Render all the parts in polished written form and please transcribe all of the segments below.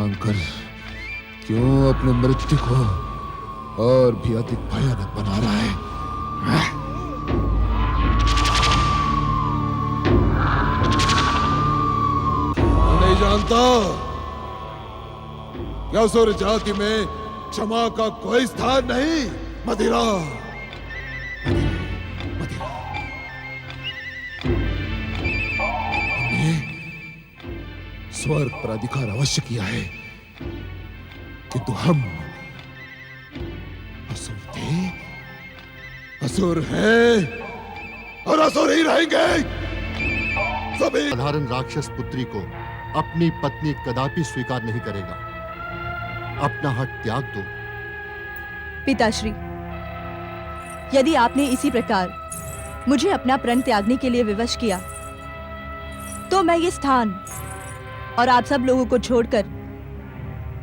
मांगकर क्यों अपने मृत्यु को और भी अधिक भयानक बना रहा है? नहीं जानता क्या असुर जाति में क्षमा का कोई स्थान नहीं? मदिरा, मदिरा। हमने स्वर्ग पर अधिकार अवश्य किया है, किंतु हम असुर थे, असुर हैं और असुर ही रहेंगे सभी। साधारण राक्षस पुत्री को अपनी पत्नी कदापि स्वीकार नहीं करेगा। अपना हट त्याग दो। पिताश्री, यदि आपने इसी प्रकार मुझे अपना प्रण त्यागने के लिए विवश किया, तो मैं ये स्थान और आप सब लोगों को छोड़कर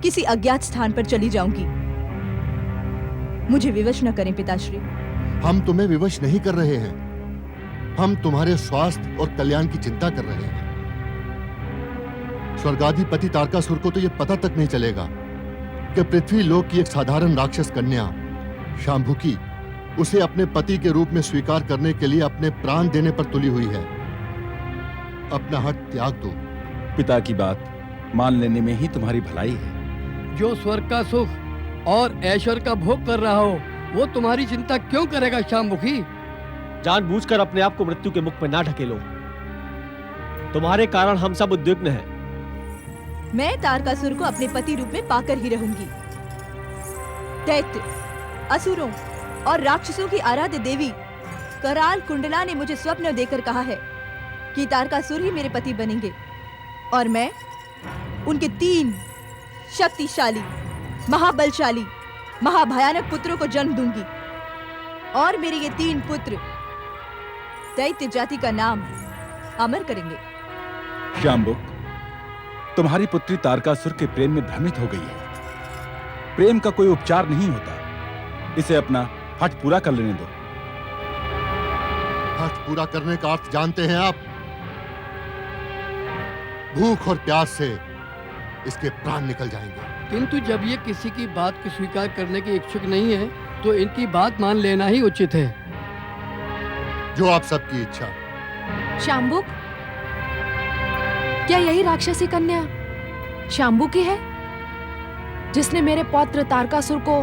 किसी अज्ञात स्थान पर चली जाऊंगी। मुझे विवश न करें पिताश्री। हम तुम्हें विवश नहीं कर रहे हैं, हम तुम्हारे स्वास्थ्य और कल्याण की चिंता कर रहे हैं। स्वर्गाधिपति तारकासुर को तो यह पता तक नहीं चलेगा कि पृथ्वी लोक की एक साधारण राक्षस कन्या शांभुकी उसे अपने पति के रूप में स्वीकार करने के लिए अपने प्राण देने पर तुली हुई है। अपना हट त्याग दो। पिता की बात मान लेने में ही तुम्हारी भलाई है। जो स्वर्ग का सुख और ऐश्वर्य का भोग कर रहा हो, वो तुम्हारी चिंता क्यों करेगा शांभुकी? जानबूझकर अपने आप को मृत्यु के मुख में ना ढकेलो। तुम्हारे कारण हम सब उद्विग्न हैं। मैं तारकासुर को अपने पति रूप में पाकर ही रहूंगी। दैत्य, असुरों और राक्षसों की आराध्य देवी कराल कुंडला ने मुझे स्वप्न देकर कहा है कि तारकासुर ही मेरे पति बनेंगे और मैं उनके 3 शक्तिशाली, महाबलशाली, महाभयानक पुत्रों को जन्म दूंगी और मेरे ये 3 पुत्र दैत्य जाति का नाम अमर करेंगे। शांभुक, तुम्हारी पुत्री तारकासुर के प्रेम में भ्रमित हो गई है। प्रेम का कोई उपचार नहीं होता, इसे अपना हठ पूरा कर लेने दो। हठ पूरा करने का अर्थ जानते हैं आप? भूख और प्यास से इसके प्राण निकल जाएंगे। किंतु जब ये किसी की बात को स्वीकार करने के इच्छुक नहीं है, तो इनकी बात मान लेना ही उचित है। जो आप सबकी इच्छा। शांभुक, क्या यही राक्षसी कन्या शांभुकी है जिसने मेरे पौत्र तारकासुर को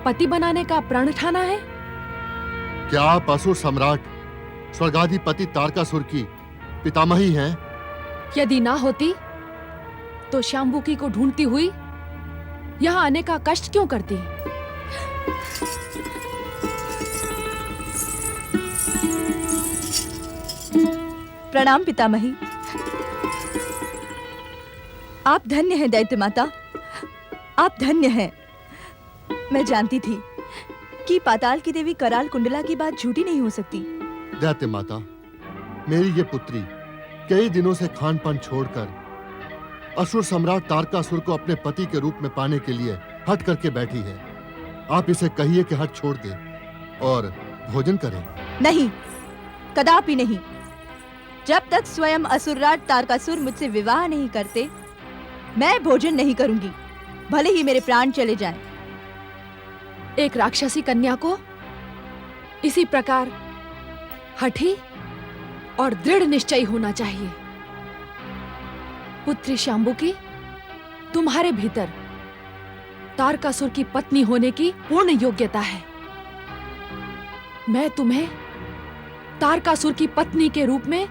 पति बनाने का प्रण ठाना है? क्या आप असुर सम्राट स्वर्गाधिपति तारकासुर की पितामही हैं? यदि ना होती तो शांभुकी को ढूंढती हुई यहाँ आने का कष्ट क्यों करती? प्रणाम पितामही। आप धन्य हैं दैत्य माता, आप धन्य हैं। मैं जानती थी कि पाताल की देवी कराल कुंडला की बात झूठी नहीं हो सकती। दैत्य माता, मेरी ये पुत्री कई दिनों से खान पान छोड़कर असुर सम्राट तारकासुर को अपने पति के रूप में पाने के लिए हट करके बैठी है। आप इसे कहिए कि हट छोड़ दे और भोजन करें। नहीं, कदापि नहीं। जब तक स्वयं असुरराज तारकासुर मुझसे विवाह नहीं करते, मैं भोजन नहीं करूंगी, भले ही मेरे प्राण चले जाएं। एक राक्षसी कन्या को इसी प्रकार हठी और दृढ़ निश्चयी होना चाहिए। पुत्री शांभुकी, तुम्हारे भीतर तारकासुर की पत्नी होने की पूर्ण योग्यता है। मैं तुम्हें तारकासुर की पत्नी के रूप में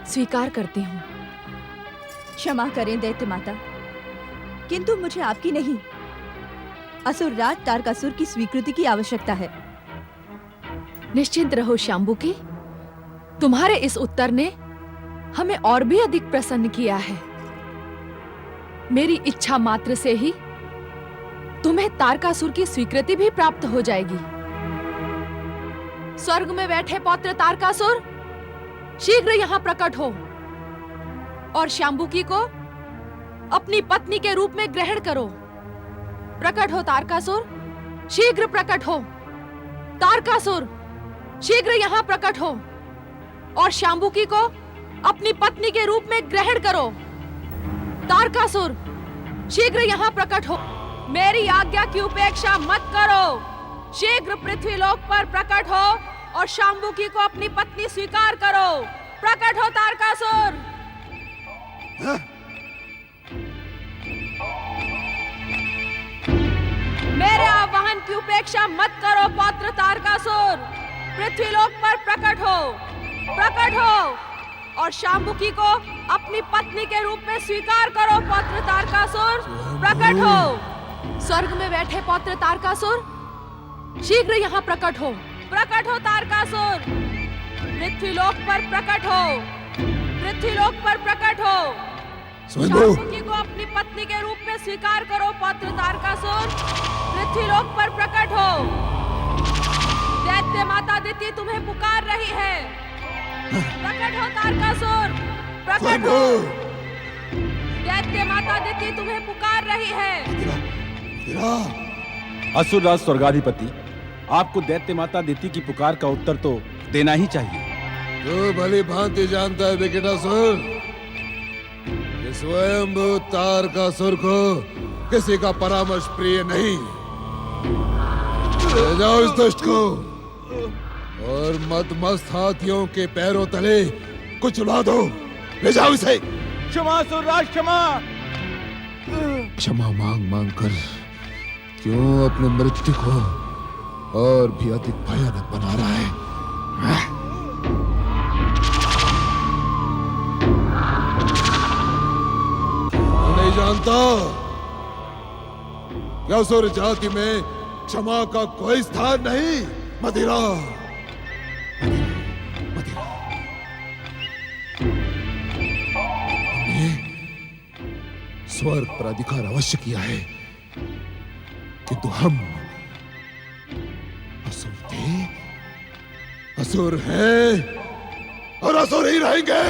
स्वीकार करती हूँ। क्षमा करें दैत्य माता, किंतु मुझे आपकी नहीं, असुरराज तारकासुर की स्वीकृति की आवश्यकता है। निश्चिंत रहो शांभुकी, तुम्हारे इस उत्तर ने हमें और भी अधिक प्रसन्न किया है। मेरी इच्छा मात्र से ही तुम्हें तारकासुर की स्वीकृति भी प्राप्त हो जाएगी। स्वर्ग में बैठे पौत्र तारकासुर, शीघ्र यहाँ प्रकट हो और शांभुकी को अपनी पत्नी के रूप में ग्रहण करो। प्रकट हो तारकासुर, शीघ्र प्रकट हो। तारकासुर, शीघ्र यहाँ प्रकट हो और शांभुकी को अपनी पत्नी के रूप में ग्रहण करो। तारकासुर, शीघ्र यहाँ प्रकट हो। मेरी आज्ञा की उपेक्षा मत करो। शीघ्र पृथ्वीलोक पर प्रकट हो और शाम्बुकी को अपनी पत्नी स्वीकार करो। प्रकट हो तारकासुर। मेरे आह्वान की उपेक्षा मत करो पौत्र तारकासुर। पृथ्वीलोक पर प्रकट हो और शाम्बुकी को अपनी पत्नी के रूप में स्वीकार करो पौत्र तारकासुर। प्रकट हो। स्वर्ग में बैठे पौत्र तारकासुर, शीघ्र यहाँ प्रकट हो तारकासुर। पृथ्वीलोक पर प्रकट हो। शाम्बुकी को अपनी पत्नी के रूप में स्वीकार करो पौत्र तारकासुर। पृथ्वीलोक पर प्रकट हो। दैत्य माता दिति तुम्हें पुकार रही है। प्रकट हो तारकासुर, प्रकट हो। दैत्य माता दिति तुम्हें पुकार रही है। असुरराज स्वर्गाधिपति, आपको दैत्य माता दिति की पुकार का उत्तर तो देना ही चाहिए। तो भली भांति जानता है विकटासुर कि स्वयंभू तारकासुर को किसी का परामर्श प्रिय नहीं। ले जाओ इस दुष्ट को और मदमस्त हाथियों के पैरों तले कुचला दो। ले जाओ इसे। क्षमा असुरराज, क्षमा। क्षमा मांग मांग कर क्यों अपने मृत्यु को और भी अधिक भयानक बना रहा है? नहीं जानता क्या असुर जाति में क्षमा का कोई स्थान नहीं? मदिरा, हमने स्वर्ग पर अधिकार अवश्य किया है, किंतु हम असुर थे, असुर हैं और असुर ही रहेंगे।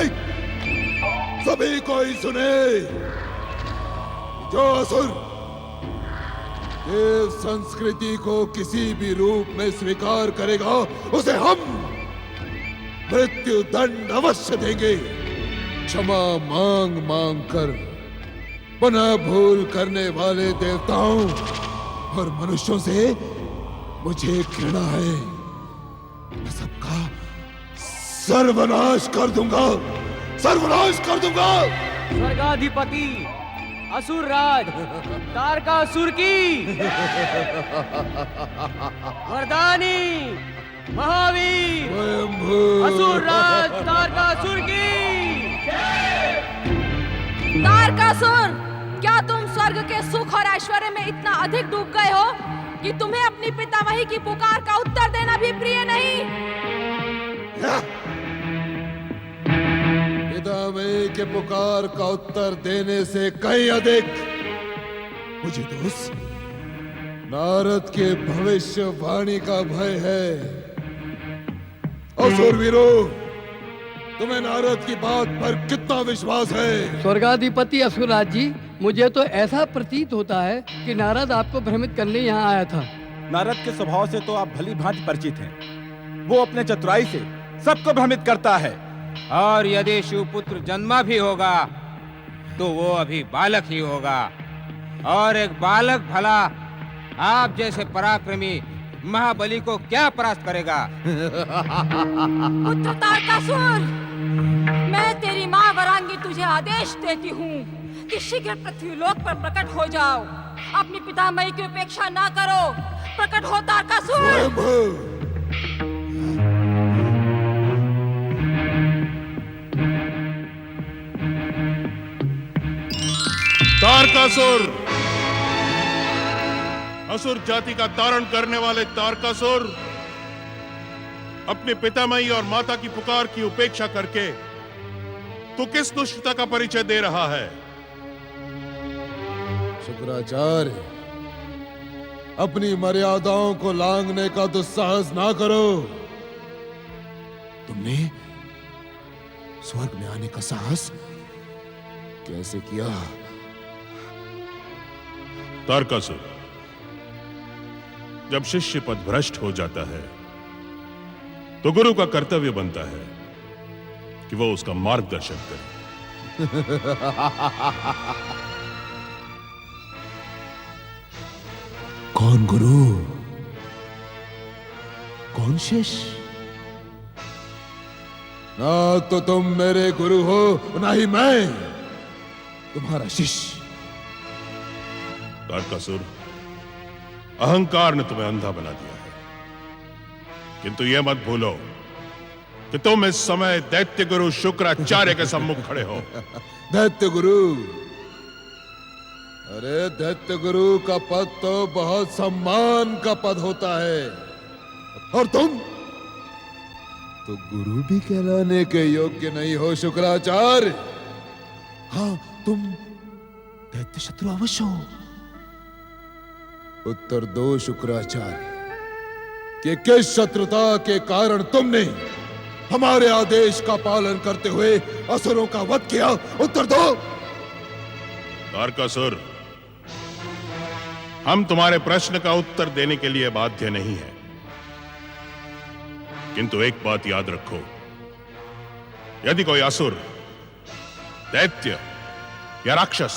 सभी कोई सुने, जो असुर देव संस्कृति को किसी भी रूप में स्वीकार करेगा उसे हम मृत्यु दंड अवश्य देंगे। क्षमा मांग मांग कर पुनः भूल करने वाले देवताओं और मनुष्यों से मुझे घृणा है। मैं सबका सर्वनाश कर दूंगा, सर्वनाश कर दूंगा। स्वर्गाधिपति असुरराज तारकासुर की वरदानी महावीर स्वयंभू असुरराज तारकासुर की। तारकासुर, क्या तुम स्वर्ग के सुख और ऐश्वर्य में इतना अधिक डूब गए हो कि तुम्हें अपनी पितामही की पुकार का उत्तर देना भी प्रिय नहीं? पितामही के पुकार का उत्तर देने से कहीं अधिक मुझे दोस्त नारद के भविष्यवाणी का भय है। असुरवीरो, तुम्हें नारद की बात पर कितना विश्वास है? स्वर्गाधिपति असुरराज जी, मुझे तो ऐसा प्रतीत होता है कि नारद आपको भ्रमित करने यहाँ आया था। नारद के स्वभाव से तो आप भली भांति परिचित हैं। वो अपने चतुराई से सबको भ्रमित करता है। और यदि शिवपुत्र जन्मा भी होगा तो वो अभी बालक ही होगा, और एक बालक भला आप जैसे पराक्रमी महाबली को क्या परास्त करेगा? पुत्र तारकासुर, मैं तेरी माँ वरांगी तुझे आदेश देती हूँ कि शीघ्र पृथ्वीलोक पर प्रकट हो जाओ। अपनी पितामही की उपेक्षा ना करो। प्रकट हो तारकासुर। तारकासुर, असुर जाति का तारण करने वाले तारकासुर, अपने पितामही और माता की पुकार की उपेक्षा करके तू किस दुष्टता का परिचय दे रहा है? शुक्राचार्य, अपनी मर्यादाओं को लांघने का दुस्साहस ना करो। तुमने स्वर्ग में आने का साहस कैसे किया? तारकासुर, जब शिष्य पद भ्रष्ट हो जाता है तो गुरु का कर्तव्य बनता है कि वो उसका मार्गदर्शन करे। कौन गुरु, कौन शिष्य? ना तो तुम मेरे गुरु हो, ना ही मैं तुम्हारा शिष्य। तारकासुर, अहंकार ने तुम्हें अंधा बना दिया है, किंतु यह मत भूलो कि तुम इस समय दैत्य गुरु शुक्राचार्य के सम्मुख खड़े हो। दैत्य गुरु? अरे दैत्य गुरु का पद तो बहुत सम्मान का पद होता है, और तुम तो गुरु भी कहलाने के योग्य नहीं हो शुक्राचार्य। हाँ, तुम दैत्य शत्रु अवश्य हो। उत्तर दो शुक्राचार्य कि किस शत्रुता के कारण तुमने हमारे आदेश का पालन करते हुए असुरों का वध किया? उत्तर दो। तारकासुर, हम तुम्हारे प्रश्न का उत्तर देने के लिए बाध्य नहीं है, किंतु एक बात याद रखो, यदि कोई असुर, दैत्य या राक्षस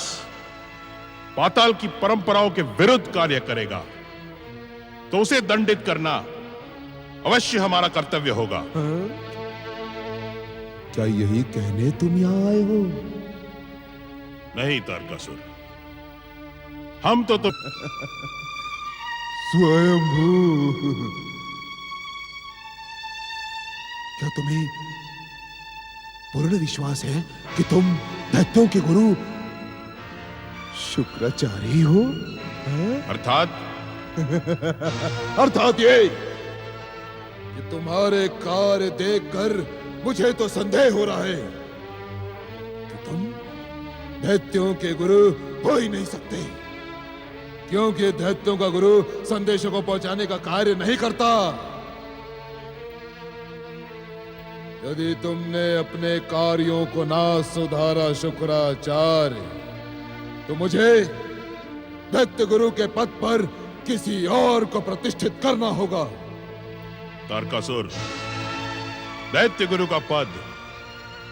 पाताल की परंपराओं के विरुद्ध कार्य करेगा तो उसे दंडित करना अवश्य हमारा कर्तव्य होगा। क्या यही कहने तुम यहां आए हो? नहीं तारकासुर, हम तो स्वयंभू, क्या तुम्हें पूर्ण विश्वास है कि तुम दैत्यों के गुरु शुक्राचार्य हो? अर्थात ये कि तुम्हारे कार्य देखकर मुझे तो संदेह हो रहा है कि तुम दैत्यों के गुरु हो ही नहीं सकते, क्योंकि दैत्यों का गुरु संदेशों को पहुंचाने का कार्य नहीं करता। यदि तुमने अपने कार्यों को ना सुधारा शुक्राचार्य, तो मुझे दैत्य गुरु के पद पर किसी और को प्रतिष्ठित करना होगा। तारकासुर, दैत्य गुरु का पद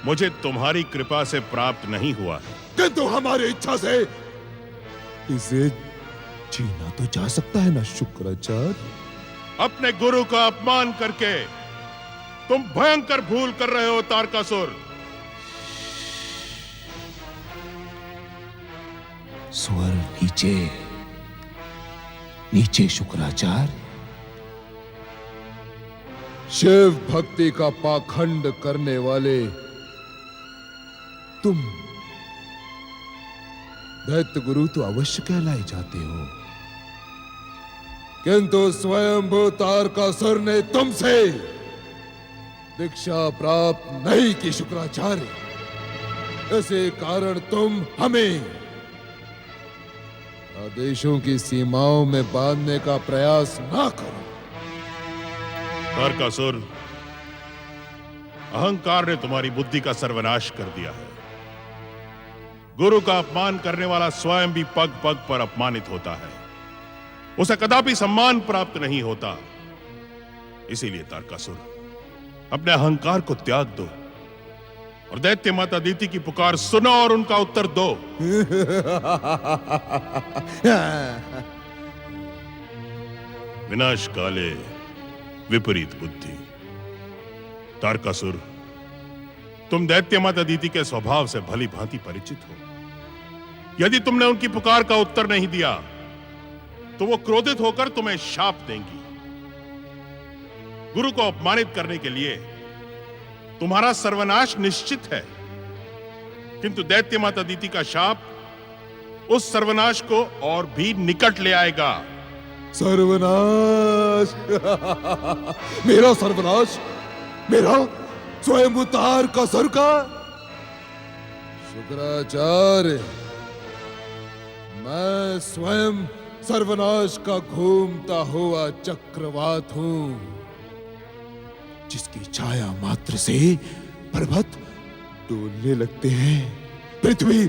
मुझे तुम्हारी कृपा से प्राप्त नहीं हुआ है, किंतु हमारी इच्छा से इसे छीना तो जा सकता है ना शुक्राचार्य? अपने गुरु का अपमान करके तुम भयंकर भूल कर रहे हो तारकासुर। स्वर नीचे, नीचे शुक्राचार्य। शिव भक्ति का पाखंड करने वाले तुम दैत्य गुरु तो अवश्य कहलाए जाते हो, किंतु स्वयंभू तारकासुर ने तुमसे दीक्षा प्राप्त नहीं की शुक्राचार्य। इसी कारण तुम हमें आदेशों की सीमाओं में बांधने का प्रयास ना करो। तारकासुर, अहंकार ने तुम्हारी बुद्धि का सर्वनाश कर दिया है। गुरु का अपमान करने वाला स्वयं भी पग पग पर अपमानित होता है, उसे कदापि सम्मान प्राप्त नहीं होता। इसीलिए तारकासुर, अपने अहंकार को त्याग दो और दैत्य माता अदिति की पुकार सुनो और उनका उत्तर दो। विनाश काले विपरीत बुद्धि। तारकासुर, तुम दैत्य माता अदिति के स्वभाव से भली भांति परिचित हो। यदि तुमने उनकी पुकार का उत्तर नहीं दिया तो वो क्रोधित होकर तुम्हें शाप देंगी। गुरु को अपमानित करने के लिए तुम्हारा सर्वनाश निश्चित है, किंतु दैत्य माता अदिति का शाप उस सर्वनाश को और भी निकट ले आएगा। सर्वनाश? मेरा सर्वनाश? मेरा स्वयं तारकासुर का? शुक्राचार्य, मैं स्वयं सर्वनाश का घूमता हुआ चक्रवात हूं, जिसकी छाया मात्र से पर्वत डोलने लगते हैं, पृथ्वी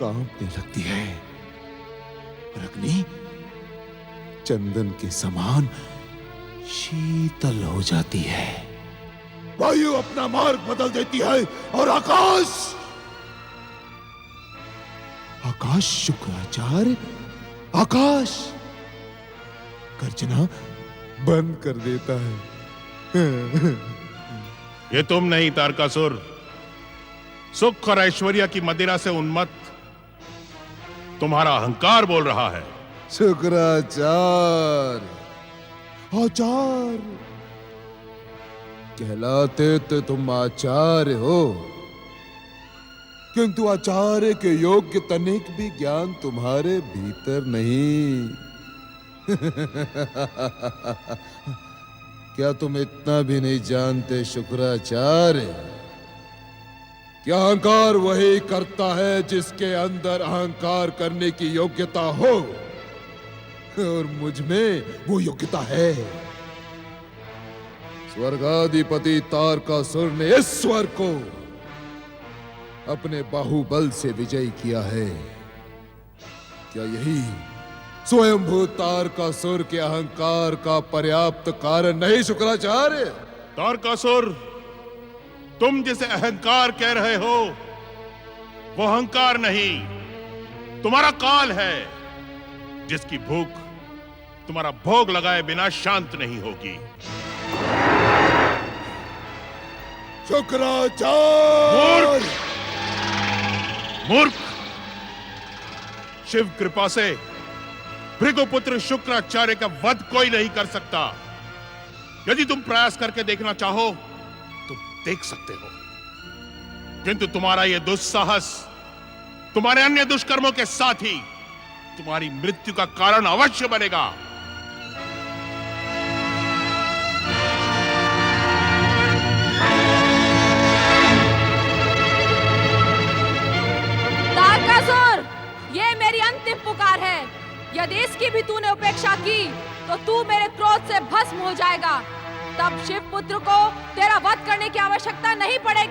कांपने लगती है, और अग्नि चंदन के समान शीतल हो जाती है। वायु अपना मार्ग बदल देती है, और आकाश शुक्राचार्य, आकाश गर्जना बंद कर देता है। ये तुम नहीं तारकासुर, सुख और ऐश्वर्य की मदिरा से उन्मत्त तुम्हारा अहंकार बोल रहा है। शुक्राचार्य, आचार्य कहलाते तो तुम आचार्य हो, किंतु आचार्य के योग्य तनिक भी ज्ञान तुम्हारे भीतर नहीं। क्या तुम इतना भी नहीं जानते शुक्राचार्य कि अहंकार वही करता है जिसके अंदर अहंकार करने की योग्यता हो, और मुझ में वो योग्यता है। स्वर्गाधिपति तारकासुर ने इस स्वर्ग को अपने बाहुबल से विजय किया है। क्या यही स्वयंभू तारकासुर के अहंकार का पर्याप्त कारण नहीं शुक्राचार्य? तारकासुर, तुम जिसे अहंकार कह रहे हो वो अहंकार नहीं, तुम्हारा काल है, जिसकी भूख तुम्हारा भोग लगाए बिना शांत नहीं होगी। शुक्राचार्य! मूर्ख! शिव कृपा से भृगुपुत्र शुक्राचार्य का वध कोई नहीं कर सकता। यदि तुम प्रयास करके देखना चाहो तो देख सकते हो, किंतु तुम्हारा यह दुस्साहस तुम्हारे अन्य दुष्कर्मों के साथ ही तुम्हारी मृत्यु का कारण अवश्य बनेगा। तारकासुर, ये मेरी अंतिम पुकार है। यदि इसकी भी तूने उपेक्षा की तो तू मेरे क्रोध से भस्म हो जाएगा। तब शिव पुत्र को तेरा वध करने की आवश्यकता नहीं पड़ेगी।